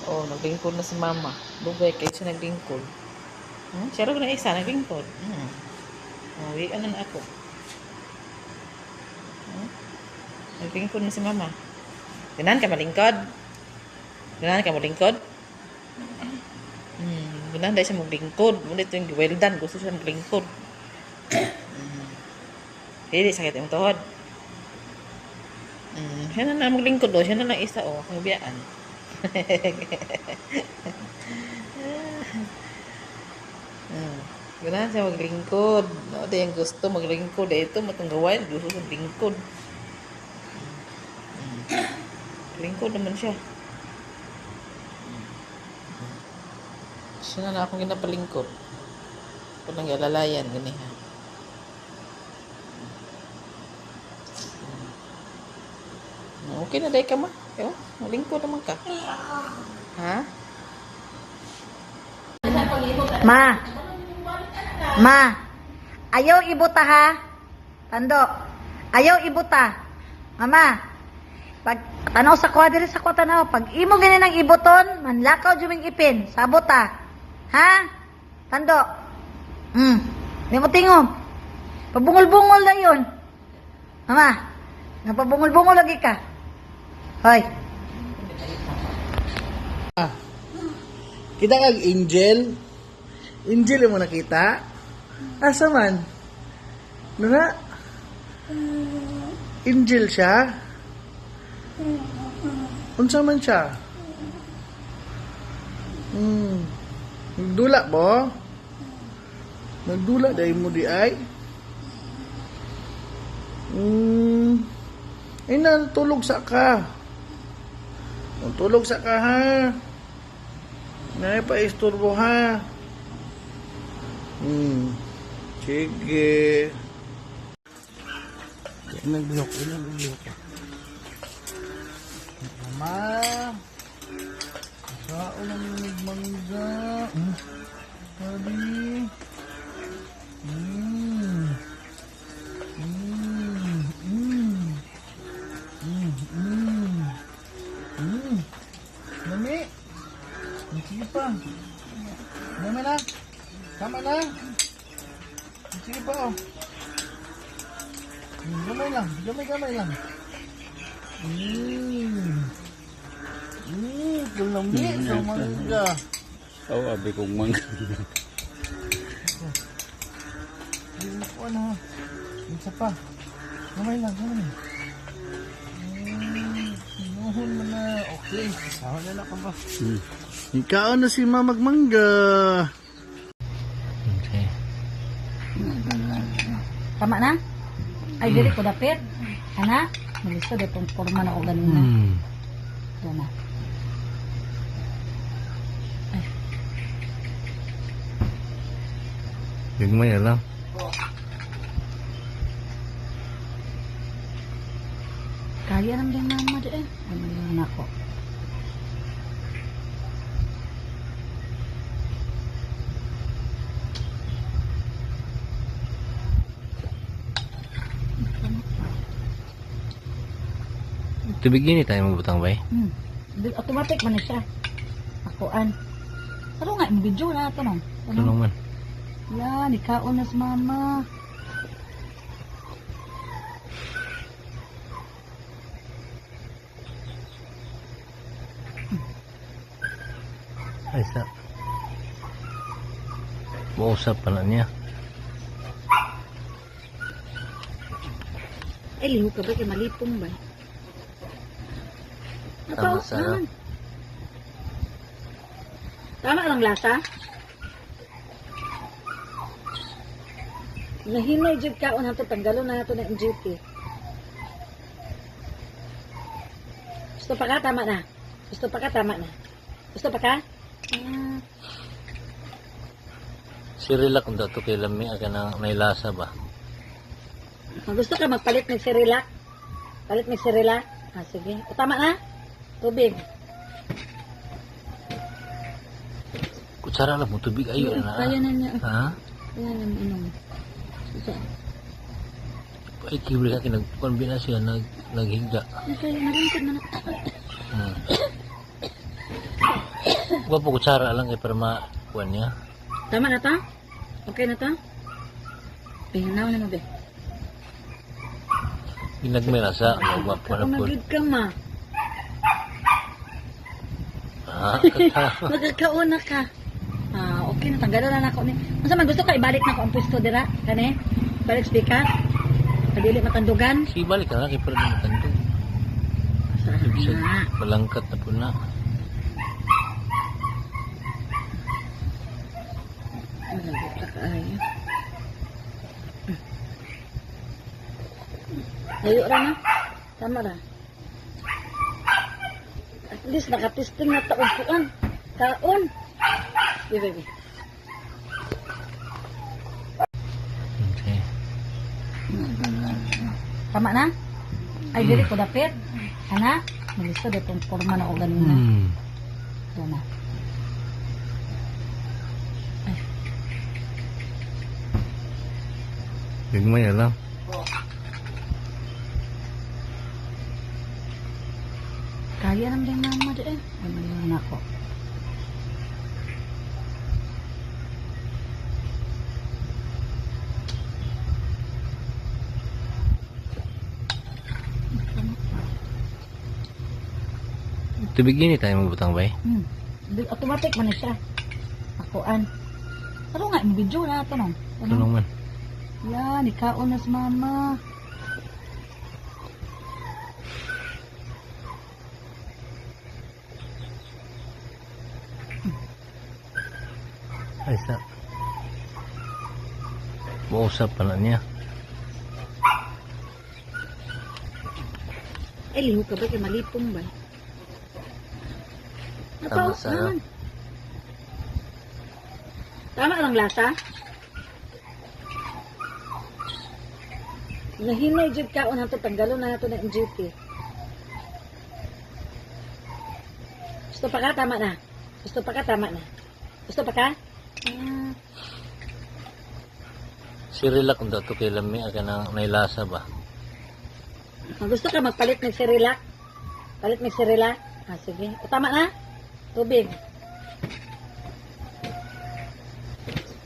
Oh, naglingkod na si mama. Dugay kay siya naglingkod. Siya rin na isa, naglingkod. Oh, ano na ako. Naglingkod na si mama. Ganahan ka malingkod? Ganahan ka malingkod? Ganahan dahil siya maglingkod. Muna ito yung well done. Gusto siya maglingkod. Hindi, sakit yung tuhod. Siya na maglingkod do. Siya na lang isa o. Kabiyaan. Ganahan siya maglingkod. No, ito yung gusto maglingkod. Ito matunggawan. Gusto siya maglingkod. Lingkod naman siya. Siya na akong ginapalingkod. Ito lang alalayan. Ganihan. Okay na, dahi ka ma. Malingkod naman ka. Ha? Ma, ayaw ibuta ha. Tando, ayaw ibuta. Mama, pag tanaw sa kwa diri sa kwa tanaw, pag imo gani nang ibuton, manlakaw juming ipin, sabot ha. Ha? Tando. Di mo tingom. Pabungol-bungol na yun. Mama, napabungol-bungol lagi ka. Hoy. Kita kag Angel. Angel yung mo nakita. Asa man? Nuna? Angel siya? Unsa man siya? Nagdula ba? Nagdula dahil mo di ay? Ay natulog sa ka. Tulog sa ka ha. Nay pa isturbo ha. Sige. Nag-block. Mama. Saan ang nagmangga? Sabi. Nami. Sige pa. Nami na. Tama na. Sige pa oh. Gamay lang. Gamay lang. Kalami. Mangga. Oh, abi kong mangga. Hindi ko ano ha. Isa pa. Gamay lang. Sinuhon mo na. Okay. Sawa na ka ba? Ikaw na si Mamagmangga. Okay. Tama na? Ay, dili ko dapit. Ana, nalisto ditong forma na ko ganina. Ito na. Bigmay alam. Kaya naman din mama dyan. Ano yun ako? Tubig ini tayo magbutang bay. Automatic man na siya. Akoan. Pero nga, yung video na ito no. Tulong man. Yan, ikaon na si mama. Ay sa. Mausap pa na niya. Eh, liho ka ba? Kaya malipong ba? Tama sa naman. Tama lang lasa. Nahinay jud kaon nato tanggalo na nato na MGP. Gusto pa ka tama na. Gusto pa ka tama na. Gusto pa ka? Si Relax kung dato kay Lami aga na may lasa ba? Gusto ka magpalit ng Cerelac? Palit ng Cerelac? Sige. O, tama na? Tubig. Kutsara lang mo tubig ayo na. Kaya na niya. Ha? Kaya na inom. Ay kibri ka kinagkombinasyon naghiga. Kaya nalingkod na na. Gua po kutsara lang kay para makuan niya. Tama na ta? Okay na ta? Pihinaw na mo, be. Ginagmay lasa. Gwa po na po. Magid ka, ma. Ah, Magkakauna ka. Okay na, tanggalan na ako ni. Masa man gusto ka, ibalik na ko ang pwesto dira, kani? Balik speaker. Kadili matandugan. si balik ka na kay para di matandog. Ibig Sana. balangkat na po na. Malagot ka kaayo. Layo ra na. Tama ra. At least nakatesting na taon kuan. Kaon. Baby. Okay. Tama na? Ay, dili ko dapit. Ana? Nalisto itong forma na o ganun na. Ito na. Gagmay lang. Kaya naman din mama di eh. Ay, maliwan ako. Tubig ini tayo magbutang bay. Automatic man na siya. Akoan. Ano nga, may video na ito no? Tulong man. Yan, ikaon na si mama. Ay sa. Mausap pa na niya. Eh, liho ka ba? Kaya malipong ba? Tama sa'yo. Tama lang lasa? Nahinay jud ka on nato tanggalon na nato na NGT. Gusto pa ka tama na. Gusto pa ka tama na. Gusto pa ka? Si Relax kung dato kay lami aga nang nailasa ba. Gusto ka magpalit ng Cerelac? Palit ng Cerelac? Sige. O, tama na? Tubig.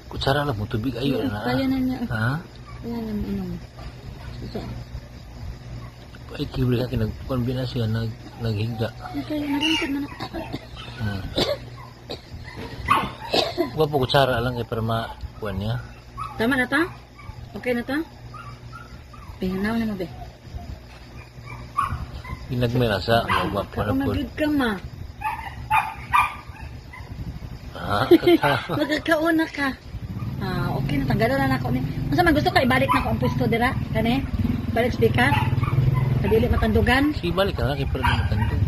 Kutsara lang mo tubig ayo na. Kaya na niya. Ha? Kaya na inom. Isa. Ay kibli ka kinagkombinasyon naghiga. Kaya na rin na. Gua po kutsara lang kay para makuan niya. Tama na ta? Okay na ta? Pihinaw na mo, be. Ginagmay lasa. Gwa po na po. Magid ka, ma. Ah, Magkakauna ka. Okay na, tanggalan na ako ni. Masa man gusto ka, ibalik na ko ang pwesto dira, kani? Balik speaker. Kadili matandugan. si balik ka na kay para di matandog.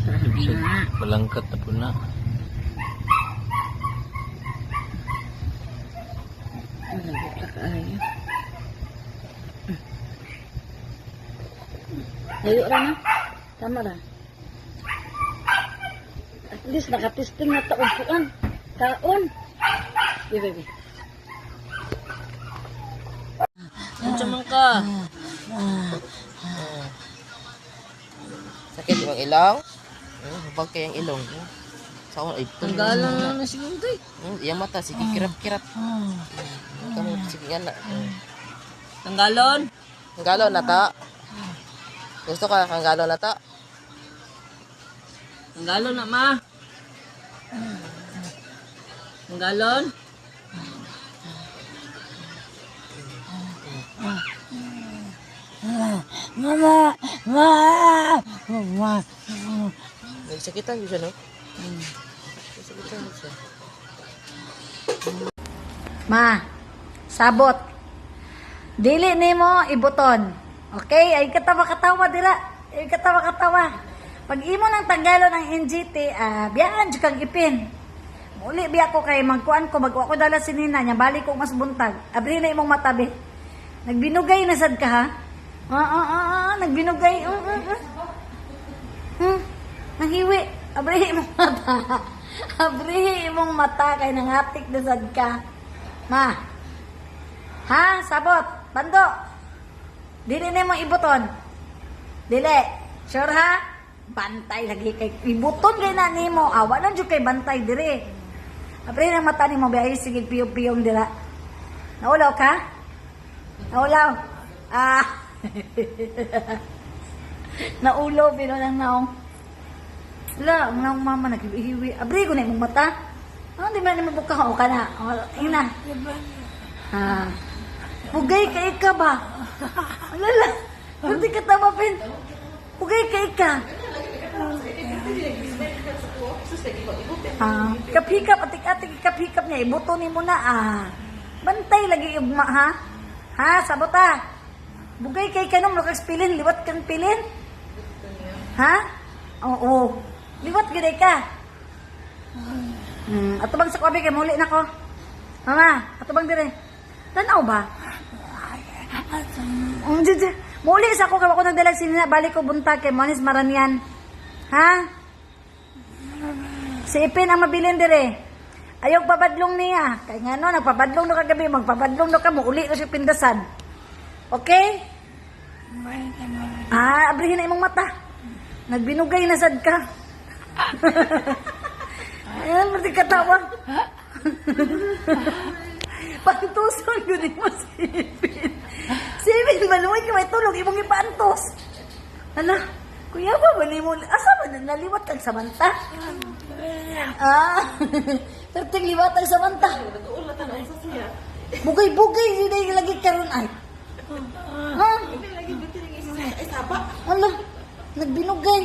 Ibig Sana. balangkat na po na. Malagot ka kaayo. Layo ra na. Tama ra. At least nakatesting na taon kuan. Kaon. Baby. Andiyan man ka. Sakit yung ilong? Hubag kayang ilong. Sa ay tanggalan na siguro day. Iyang mata sige kirap-kirap. Kamu sige nga na. Tanggalon? Tanggalon na ta. Gusto ka tanggalon na ta? Tanggalon na ma. Tanggalon? Mama. Nagsakitan siya, no? Nagsakitan siya. Ma, sabot. Dili nimo ibuton. Okay? Ay katawa-katawa dira. Ay katawa-katawa. Pag imo nang tanggalo ng NGT, biyaan jud kang ipin. Muli biya ko kay magkuan ko magwa ko dala sinina nya balik ko mas buntag. Abri na imong matabi. Nagbinugay na sad ka ha? Nagbinugay. Nanghiwi. Abri imong mata. Abri imong mata kay nangatik na sad ka. Ma. Ha? Sabot. Bando. Dili na mo ibuton. Dili. Sure ha? Bantay lagi kay ibuton kay na nimo. Awa na jud kay bantay dire. Apre na mata nimo biya sige piyong-piyong dira. Naulaw ka? Naulaw. Ah. Naulo pero nang naong. La, ang naong mama naghiwi. Abri ko na imong mata. Ano di man mo buka ka na. Ina. Ah. Pugay kay ka ba? Alala. Hindi ka tamapin. Pugay kay ka. Kapikap, atik-atik kapikap niya. Ibuto ni mo na Bantay lagi ugma ha? Ha, sabota. Bugay kay kanong lukas pilin, liwat kang pilin. Ha? Oo. Liwat gid ka. Ato bang sa kwabe kay muli na ko. Mama, ato bang dire? Tanaw ba? Muli sa ako kaya ako nagdalag sinina balik ko buntag kay Monis Maranian. Ha? Si Ipin ang mabilin dire. Ayaw pabadlong niya. Kaya nga no, nagpabadlong no kagabi, magpabadlong no ka mo, uli na siya pindasan. Okay? Abrihin na imong mata. Nagbinugay na sad ka. Ayan, pati katawa. Pantuson ko din mo si Ipin. Si Ipin, maluway ka may tulog, imong ipaantos. Ano? Kuya ba, bali mo, asa ba naliwat kang samanta? Terting liwat ang samanta. Bugay-bugay, hindi lagi karon ay. Ha? Ano? Nagbinugay.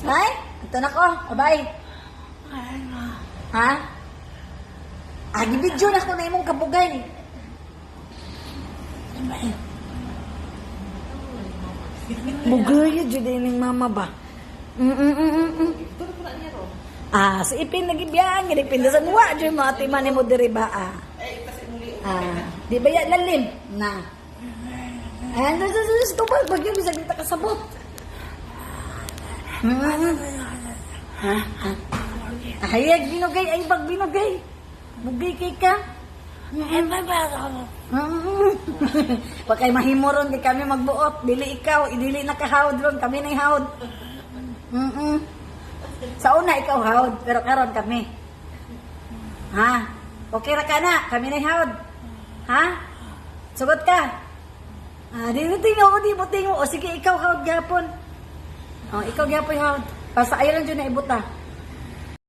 Ay? Ito na ko. Abay. Ha? Gibidyo na ko na imong kabugay. Bugay yun yung mama ba? Si Ipin nagibiyang, pindasan wa dyan mga timan mo diri ba di ba yan lalim? Na. Ito ba? Bagyo, bisa kita kasabot. Hayag binugay, ay bag binugay. Bugay kay ka. Pag kay mahimuron kay kami magbuot, dili ikaw, idili na kahawd ron, kami na hawd. Sa una ikaw hawd, pero karon kami. Ha? Okay ra ka na, kami na hawd. Ha? Sugot ka. Di mo tingo. O sige, ikaw hawd gapon. Ikaw gapon hawd. Basta ayaw lang dyan na ibuta.